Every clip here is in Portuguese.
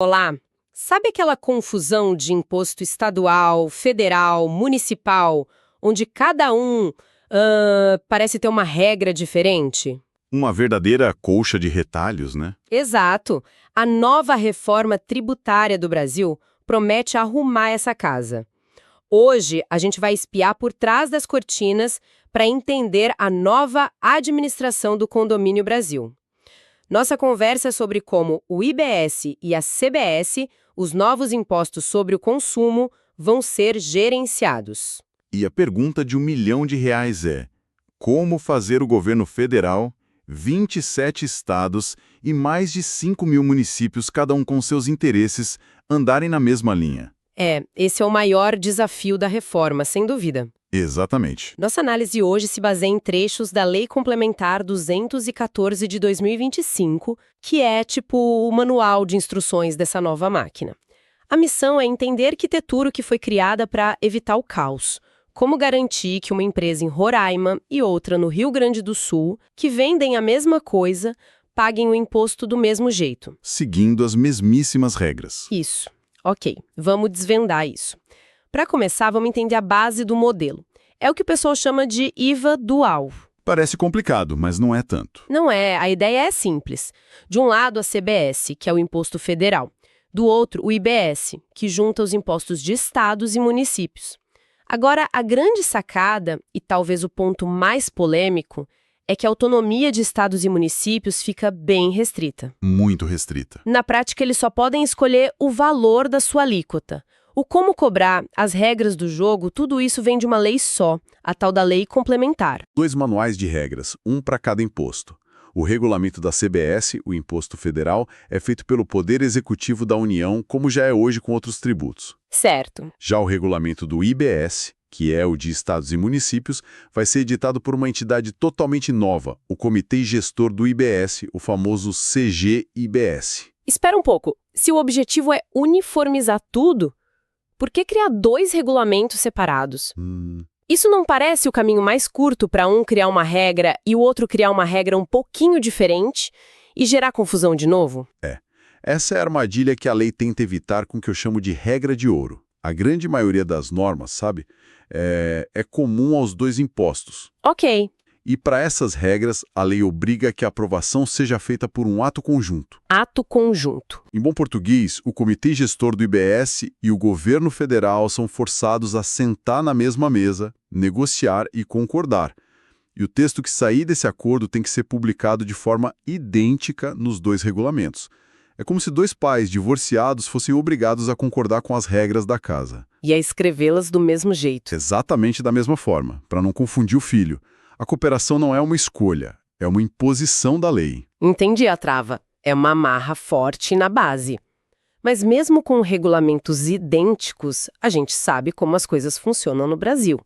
Olá, sabe aquela confusão de imposto estadual, federal, municipal, onde cada um parece ter uma regra diferente? Uma verdadeira colcha de retalhos, né? Exato. A nova reforma tributária do Brasil promete arrumar essa casa. Hoje, a gente vai espiar por trás das cortinas para entender a nova administração do Condomínio Brasil. Nossa conversa é sobre como o IBS e a CBS, os novos impostos sobre o consumo, vão ser gerenciados. E a pergunta de R$ 1 milhão é: como fazer o governo federal, 27 estados e mais de 5 mil municípios, cada um com seus interesses, andarem na mesma linha? Esse é o maior desafio da reforma, sem dúvida. Exatamente. Nossa análise hoje se baseia em trechos da Lei Complementar 214 de 2025, que é tipo o manual de instruções dessa nova máquina. A missão é entender a arquitetura que foi criada para evitar o caos. Como garantir que uma empresa em Roraima e outra no Rio Grande do Sul, que vendem a mesma coisa, paguem o imposto do mesmo jeito. Seguindo as mesmíssimas regras. Isso. Ok, vamos desvendar isso. Para começar, vamos entender a base do modelo. É o que o pessoal chama de IVA dual. Parece complicado, mas não é tanto. Não é, a ideia é simples. De um lado, a CBS, que é o imposto federal. Do outro, o IBS, que junta os impostos de estados e municípios. Agora, a grande sacada, e talvez o ponto mais polêmico, é que a autonomia de estados e municípios fica bem restrita. Muito restrita. Na prática, eles só podem escolher o valor da sua alíquota. O como cobrar, as regras do jogo, tudo isso vem de uma lei só, a tal da Lei Complementar. 2 manuais de regras, um para cada imposto. O regulamento da CBS, o Imposto Federal, é feito pelo Poder Executivo da União, como já é hoje com outros tributos. Certo. Já o regulamento do IBS, que é o de estados e municípios, vai ser editado por uma entidade totalmente nova, o Comitê Gestor do IBS, o famoso CGIBS. Espera um pouco. Se o objetivo é uniformizar tudo, por que criar 2 regulamentos separados? Isso não parece o caminho mais curto para um criar uma regra e o outro criar uma regra um pouquinho diferente e gerar confusão de novo? Essa é a armadilha que a lei tenta evitar com o que eu chamo de regra de ouro. A grande maioria das normas, sabe, é comum aos 2 impostos. Ok. E para essas regras, a lei obriga que a aprovação seja feita por um ato conjunto. Ato conjunto. Em bom português, o Comitê Gestor do IBS e o governo federal são forçados a sentar na mesma mesa, negociar e concordar. E o texto que sair desse acordo tem que ser publicado de forma idêntica nos 2 regulamentos. É como se 2 pais divorciados fossem obrigados a concordar com as regras da casa. E a escrevê-las do mesmo jeito. Exatamente da mesma forma, para não confundir o filho. A cooperação não é uma escolha, é uma imposição da lei. Entendi a trava. É uma amarra forte na base. Mas mesmo com regulamentos idênticos, a gente sabe como as coisas funcionam no Brasil.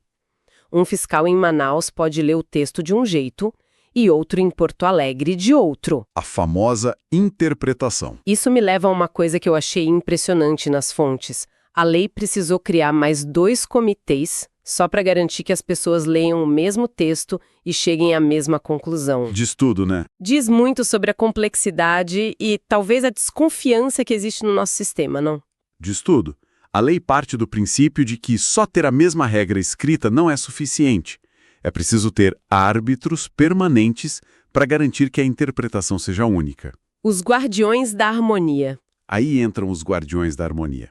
Um fiscal em Manaus pode ler o texto de um jeito e outro em Porto Alegre de outro. A famosa interpretação. Isso me leva a uma coisa que eu achei impressionante nas fontes. A lei precisou criar mais 2 comitês só para garantir que as pessoas leiam o mesmo texto e cheguem à mesma conclusão. Diz tudo, né? Diz muito sobre a complexidade e talvez a desconfiança que existe no nosso sistema, não? Diz tudo. A lei parte do princípio de que só ter a mesma regra escrita não é suficiente. É preciso ter árbitros permanentes para garantir que a interpretação seja única. Os guardiões da harmonia. Aí entram os guardiões da harmonia.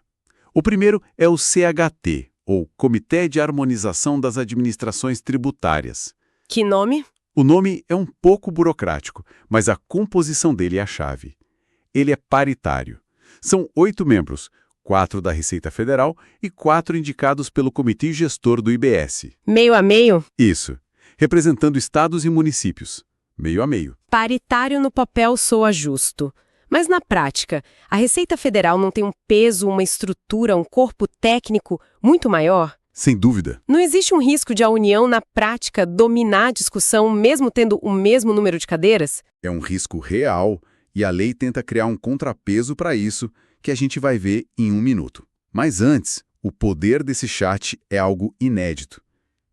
O primeiro é o CHT, ou Comitê de Harmonização das Administrações Tributárias. Que nome? O nome é um pouco burocrático, mas a composição dele é a chave. Ele é paritário. São 8 membros, 4 da Receita Federal e 4 indicados pelo Comitê Gestor do IBS. Meio a meio? Isso, representando estados e municípios. Meio a meio. Paritário no papel soa justo. Mas na prática, a Receita Federal não tem um peso, uma estrutura, um corpo técnico muito maior? Sem dúvida. Não existe um risco de a União, na prática, dominar a discussão, mesmo tendo o mesmo número de cadeiras? É um risco real e a lei tenta criar um contrapeso para isso, que a gente vai ver em 1 minuto. Mas antes, o poder desse chat é algo inédito.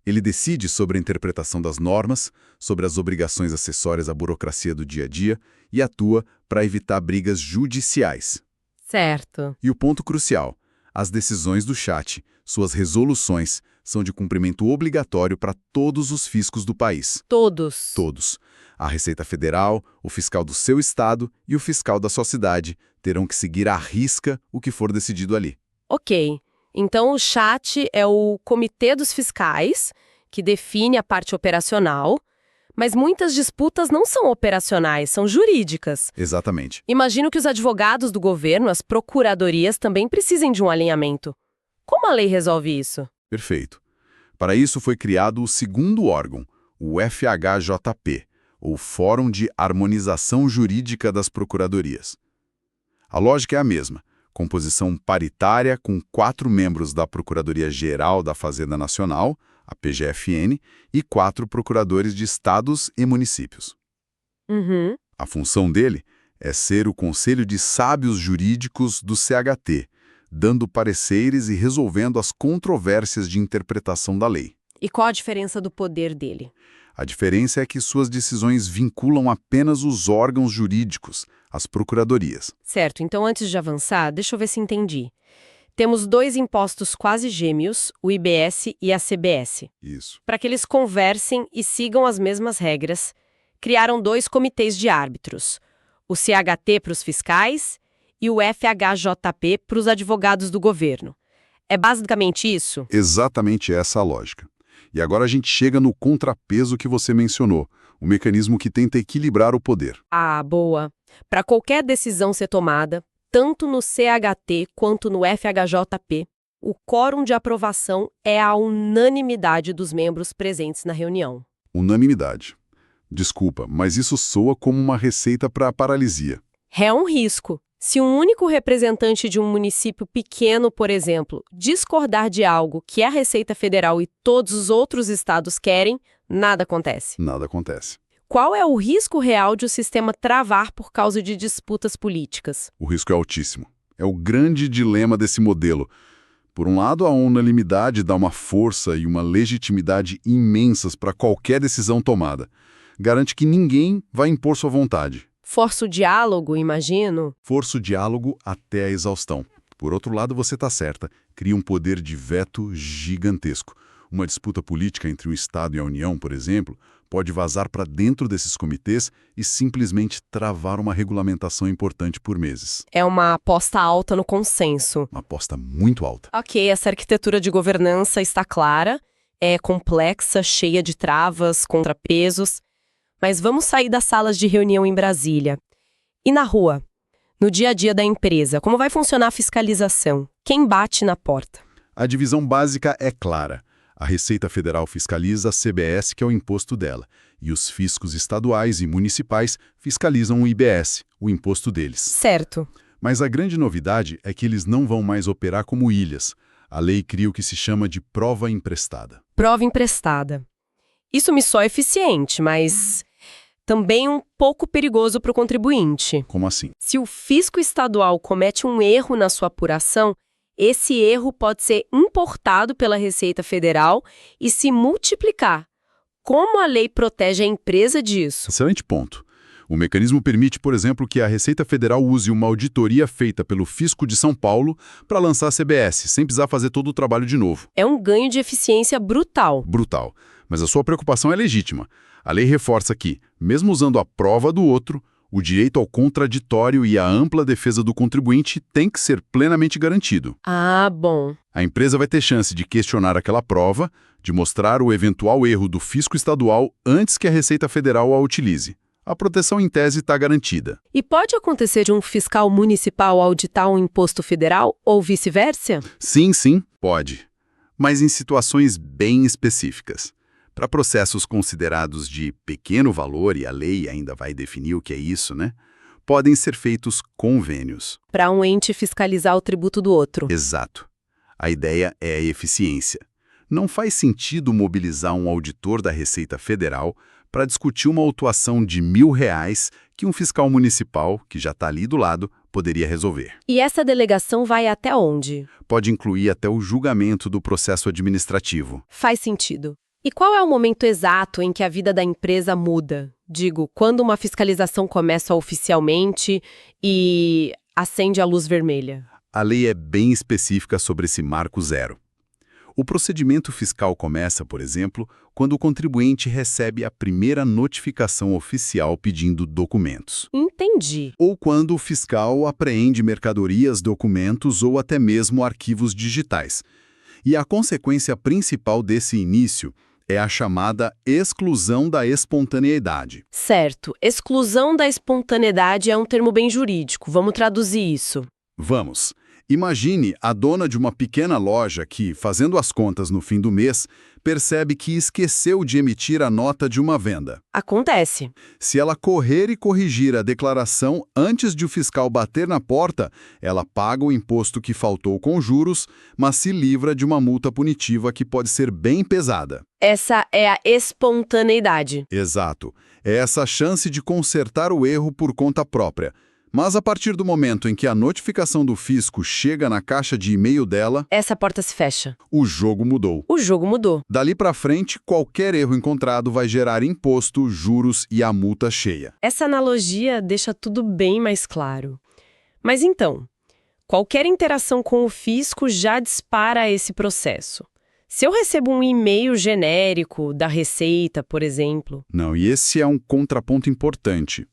Ele decide sobre a interpretação das normas, sobre as obrigações acessórias à burocracia do dia a dia e atua para evitar brigas judiciais. Certo. E o ponto crucial: as decisões do chat, suas resoluções, são de cumprimento obrigatório para todos os fiscos do país. Todos. Todos. A Receita Federal, o fiscal do seu estado e o fiscal da sua cidade terão que seguir à risca o que for decidido ali. Ok. Então, o chat é o comitê dos fiscais, que define a parte operacional, mas muitas disputas não são operacionais, são jurídicas. Exatamente. Imagino que os advogados do governo, as procuradorias, também precisem de um alinhamento. Como a lei resolve isso? Perfeito. Para isso foi criado o segundo órgão, o FHJP, ou Fórum de Harmonização Jurídica das Procuradorias. A lógica é a mesma: composição paritária com 4 membros da Procuradoria-Geral da Fazenda Nacional, a PGFN, e 4 procuradores de estados e municípios. Uhum. A função dele é ser o conselho de sábios jurídicos do CHT, dando pareceres e resolvendo as controvérsias de interpretação da lei. E qual a diferença do poder dele? A diferença é que suas decisões vinculam apenas os órgãos jurídicos, as procuradorias. Certo, então antes de avançar, deixa eu ver se entendi. Temos 2 impostos quase gêmeos, o IBS e a CBS. Isso. Para que eles conversem e sigam as mesmas regras, criaram 2 comitês de árbitros, o CHT para os fiscais e o FHJP para os advogados do governo. É basicamente isso? Exatamente essa a lógica. E agora a gente chega no contrapeso que você mencionou, o mecanismo que tenta equilibrar o poder. Ah, boa. Para qualquer decisão ser tomada, tanto no CHT quanto no FHJP, o quórum de aprovação é a unanimidade dos membros presentes na reunião. Unanimidade. Desculpa, mas isso soa como uma receita para a paralisia. É um risco. Se um único representante de um município pequeno, por exemplo, discordar de algo que a Receita Federal e todos os outros estados querem, nada acontece. Nada acontece. Qual é o risco real de o sistema travar por causa de disputas políticas? O risco é altíssimo. É o grande dilema desse modelo. Por um lado, a unanimidade dá uma força e uma legitimidade imensas para qualquer decisão tomada. Garante que ninguém vai impor sua vontade. Força o diálogo, imagino. Força o diálogo até a exaustão. Por outro lado, você está certa, cria um poder de veto gigantesco. Uma disputa política entre o Estado e a União, por exemplo, pode vazar para dentro desses comitês e simplesmente travar uma regulamentação importante por meses. É uma aposta alta no consenso. Uma aposta muito alta. Ok, essa arquitetura de governança está clara, é complexa, cheia de travas, contrapesos. Mas vamos sair das salas de reunião em Brasília. E na rua? No dia a dia da empresa, como vai funcionar a fiscalização? Quem bate na porta? A divisão básica é clara. A Receita Federal fiscaliza a CBS, que é o imposto dela, e os fiscos estaduais e municipais fiscalizam o IBS, o imposto deles. Certo. Mas a grande novidade é que eles não vão mais operar como ilhas. A lei cria o que se chama de prova emprestada. Prova emprestada. Isso me soa eficiente, mas também um pouco perigoso para o contribuinte. Como assim? Se o fisco estadual comete um erro na sua apuração, esse erro pode ser importado pela Receita Federal e se multiplicar. Como a lei protege a empresa disso? Excelente ponto. O mecanismo permite, por exemplo, que a Receita Federal use uma auditoria feita pelo Fisco de São Paulo para lançar a CBS, sem precisar fazer todo o trabalho de novo. É um ganho de eficiência brutal. Brutal. Mas a sua preocupação é legítima. A lei reforça que, mesmo usando a prova do outro, o direito ao contraditório e a ampla defesa do contribuinte tem que ser plenamente garantido. Ah, bom. A empresa vai ter chance de questionar aquela prova, de mostrar o eventual erro do fisco estadual antes que a Receita Federal a utilize. A proteção em tese está garantida. E pode acontecer de um fiscal municipal auditar um imposto federal ou vice-versa? Sim, sim, pode. Mas em situações bem específicas. Para processos considerados de pequeno valor, e a lei ainda vai definir o que é isso, né? Podem ser feitos convênios. Para um ente fiscalizar o tributo do outro. Exato. A ideia é a eficiência. Não faz sentido mobilizar um auditor da Receita Federal para discutir uma autuação de R$ 1.000 que um fiscal municipal, que já está ali do lado, poderia resolver. E essa delegação vai até onde? Pode incluir até o julgamento do processo administrativo. Faz sentido. E qual é o momento exato em que a vida da empresa muda? Digo, quando uma fiscalização começa oficialmente e acende a luz vermelha? A lei é bem específica sobre esse marco zero. O procedimento fiscal começa, por exemplo, quando o contribuinte recebe a primeira notificação oficial pedindo documentos. Entendi. Ou quando o fiscal apreende mercadorias, documentos ou até mesmo arquivos digitais. E a consequência principal desse início é a chamada exclusão da espontaneidade. Certo. Exclusão da espontaneidade é um termo bem jurídico. Vamos traduzir isso. Vamos. Imagine a dona de uma pequena loja que, fazendo as contas no fim do mês, percebe que esqueceu de emitir a nota de uma venda. Acontece. Se ela correr e corrigir a declaração antes de o fiscal bater na porta, ela paga o imposto que faltou com juros, mas se livra de uma multa punitiva que pode ser bem pesada. Essa é a espontaneidade. Exato. É essa chance de consertar o erro por conta própria. Mas a partir do momento em que a notificação do fisco chega na caixa de e-mail dela, Essa porta se fecha. o jogo mudou. O jogo mudou. Dali para frente, qualquer erro encontrado vai gerar imposto, juros e a multa cheia. Essa analogia deixa tudo bem mais claro. Mas então, qualquer interação com o fisco já dispara esse processo. Se eu recebo um e-mail genérico da Receita, por exemplo, Não, e esse é um contraponto importante.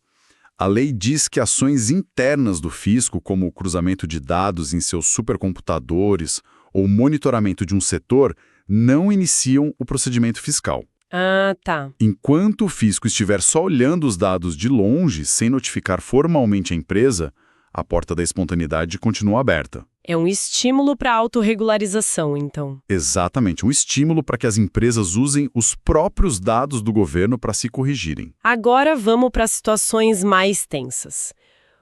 A lei diz que ações internas do fisco, como o cruzamento de dados em seus supercomputadores ou monitoramento de um setor, não iniciam o procedimento fiscal. Ah, tá. Enquanto o fisco estiver só olhando os dados de longe, sem notificar formalmente a empresa, a porta da espontaneidade continua aberta. É um estímulo para a autorregularização, então. Exatamente, um estímulo para que as empresas usem os próprios dados do governo para se corrigirem. Agora vamos para situações mais tensas.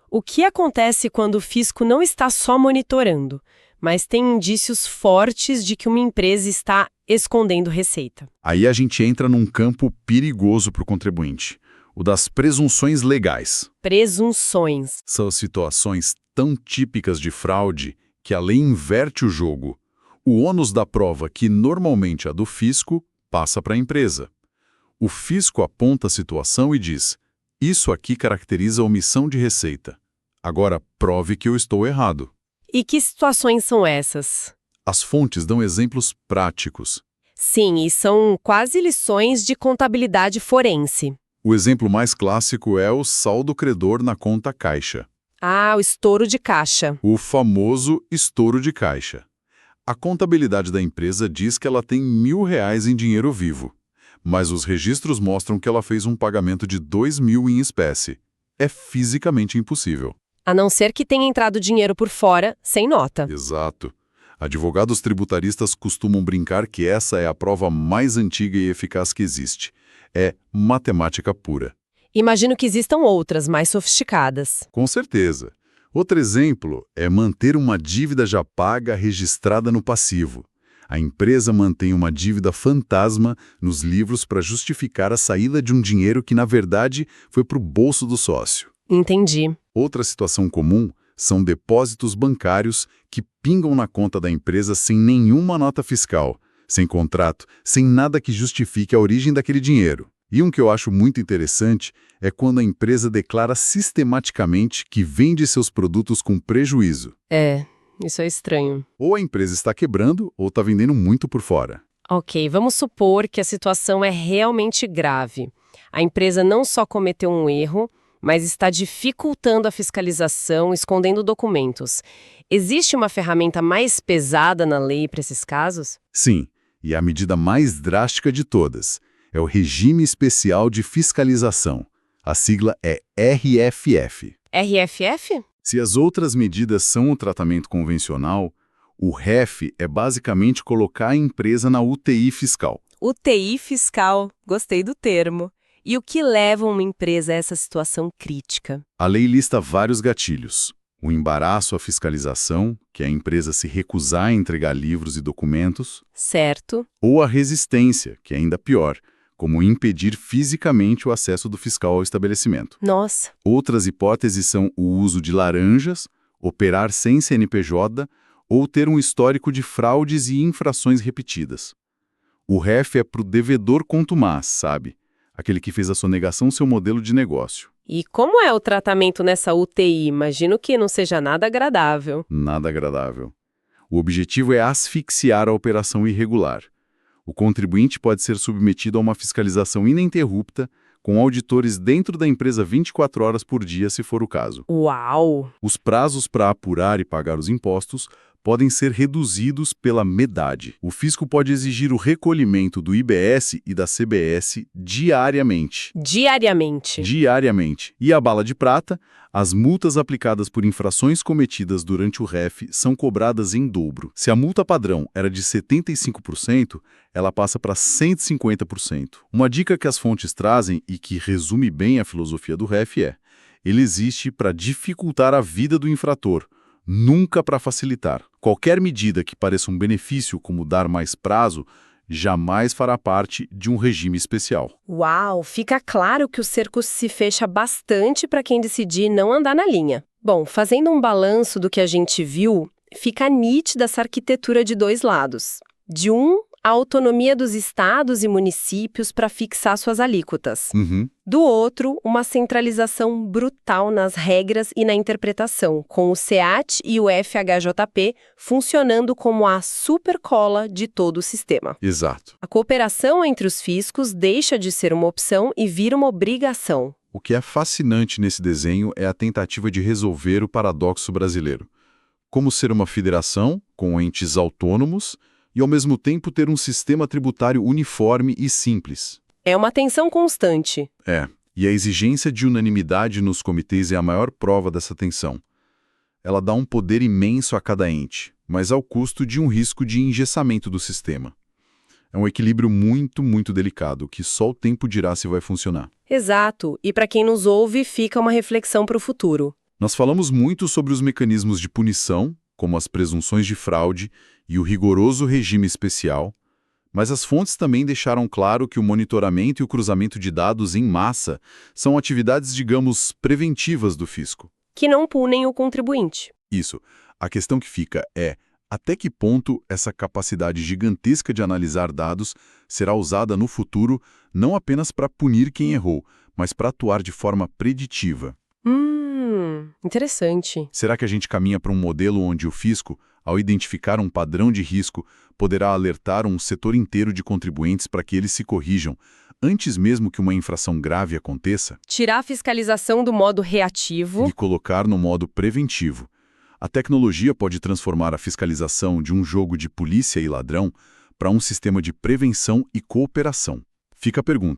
O que acontece quando o fisco não está só monitorando, mas tem indícios fortes de que uma empresa está escondendo receita? Aí a gente entra num campo perigoso para o contribuinte, o das presunções legais. Presunções. São situações tão típicas de fraude que a lei inverte o jogo. O ônus da prova, que normalmente é do fisco, passa para a empresa. O fisco aponta a situação e diz: isso aqui caracteriza omissão de receita. Agora prove que eu estou errado. E que situações são essas? As fontes dão exemplos práticos. Sim, e são quase lições de contabilidade forense. O exemplo mais clássico é o saldo credor na conta caixa. Ah, o estouro de caixa. O famoso estouro de caixa. A contabilidade da empresa diz que ela tem R$ 1.000 em dinheiro vivo, mas os registros mostram que ela fez um pagamento de R$ 2.000 em espécie. É fisicamente impossível. A não ser que tenha entrado dinheiro por fora, sem nota. Exato. Advogados tributaristas costumam brincar que essa é a prova mais antiga e eficaz que existe. É matemática pura. Imagino que existam outras, mais sofisticadas. Com certeza. Outro exemplo é manter uma dívida já paga registrada no passivo. A empresa mantém uma dívida fantasma nos livros para justificar a saída de um dinheiro que, na verdade, foi para o bolso do sócio. Entendi. Outra situação comum são depósitos bancários que pingam na conta da empresa sem nenhuma nota fiscal, sem contrato, sem nada que justifique a origem daquele dinheiro. E um que eu acho muito interessante é quando a empresa declara sistematicamente que vende seus produtos com prejuízo. Isso é estranho. Ou a empresa está quebrando ou está vendendo muito por fora. Ok, vamos supor que a situação é realmente grave. A empresa não só cometeu um erro, mas está dificultando a fiscalização, escondendo documentos. Existe uma ferramenta mais pesada na lei para esses casos? Sim, e a medida mais drástica de todas é o Regime Especial de Fiscalização. A sigla é RFF. RFF? Se as outras medidas são o tratamento convencional, o REF é basicamente colocar a empresa na UTI fiscal. UTI fiscal, gostei do termo. E o que leva uma empresa a essa situação crítica? A lei lista vários gatilhos. O embaraço à fiscalização, que é a empresa se recusar a entregar livros e documentos, Certo. ou a resistência, que é ainda pior, como impedir fisicamente o acesso do fiscal ao estabelecimento. Nossa. Outras hipóteses são o uso de laranjas, operar sem CNPJ ou ter um histórico de fraudes e infrações repetidas. O REF é para o devedor contumaz, sabe? aquele que fez a sonegação seu modelo de negócio. E como é o tratamento nessa UTI? Imagino que não seja nada agradável. Nada agradável. O objetivo é asfixiar a operação irregular. O contribuinte pode ser submetido a uma fiscalização ininterrupta, com auditores dentro da empresa 24 horas por dia, se for o caso. Uau! Os prazos para apurar e pagar os impostos podem ser reduzidos pela metade. O fisco pode exigir o recolhimento do IBS e da CBS diariamente. Diariamente. E a bala de prata, as multas aplicadas por infrações cometidas durante o REF são cobradas em dobro. Se a multa padrão era de 75%, ela passa para 150%. Uma dica que as fontes trazem e que resume bem a filosofia do REF é: ele existe para dificultar a vida do infrator, nunca para facilitar. Qualquer medida que pareça um benefício, como dar mais prazo, jamais fará parte de um regime especial. Uau! Fica claro que o cerco se fecha bastante para quem decidir não andar na linha. Bom, fazendo um balanço do que a gente viu, fica nítida essa arquitetura de dois lados. De um, a autonomia dos estados e municípios para fixar suas alíquotas. Do outro, uma centralização brutal nas regras e na interpretação, com o SEAT e o FHJP funcionando como a supercola de todo o sistema. Exato. A cooperação entre os fiscos deixa de ser uma opção e vira uma obrigação. O que é fascinante nesse desenho é a tentativa de resolver o paradoxo brasileiro. Como ser uma federação, com entes autônomos, e ao mesmo tempo ter um sistema tributário uniforme e simples. É uma tensão constante. E a exigência de unanimidade nos comitês é a maior prova dessa tensão. Ela dá um poder imenso a cada ente, mas ao custo de um risco de engessamento do sistema. É um equilíbrio muito delicado, que só o tempo dirá se vai funcionar. Exato, e para quem nos ouve, fica uma reflexão para o futuro. Nós falamos muito sobre os mecanismos de punição, como as presunções de fraude e o rigoroso regime especial, mas as fontes também deixaram claro que o monitoramento e o cruzamento de dados em massa são atividades, digamos, preventivas do fisco. Que não punem o contribuinte. Isso. A questão que fica é: até que ponto essa capacidade gigantesca de analisar dados será usada no futuro não apenas para punir quem errou, mas para atuar de forma preditiva? Interessante. Será que a gente caminha para um modelo onde o fisco, ao identificar um padrão de risco, poderá alertar um setor inteiro de contribuintes para que eles se corrijam, antes mesmo que uma infração grave aconteça? Tirar a fiscalização do modo reativo E colocar no modo preventivo. A tecnologia pode transformar a fiscalização de um jogo de polícia e ladrão para um sistema de prevenção e cooperação. Fica a pergunta: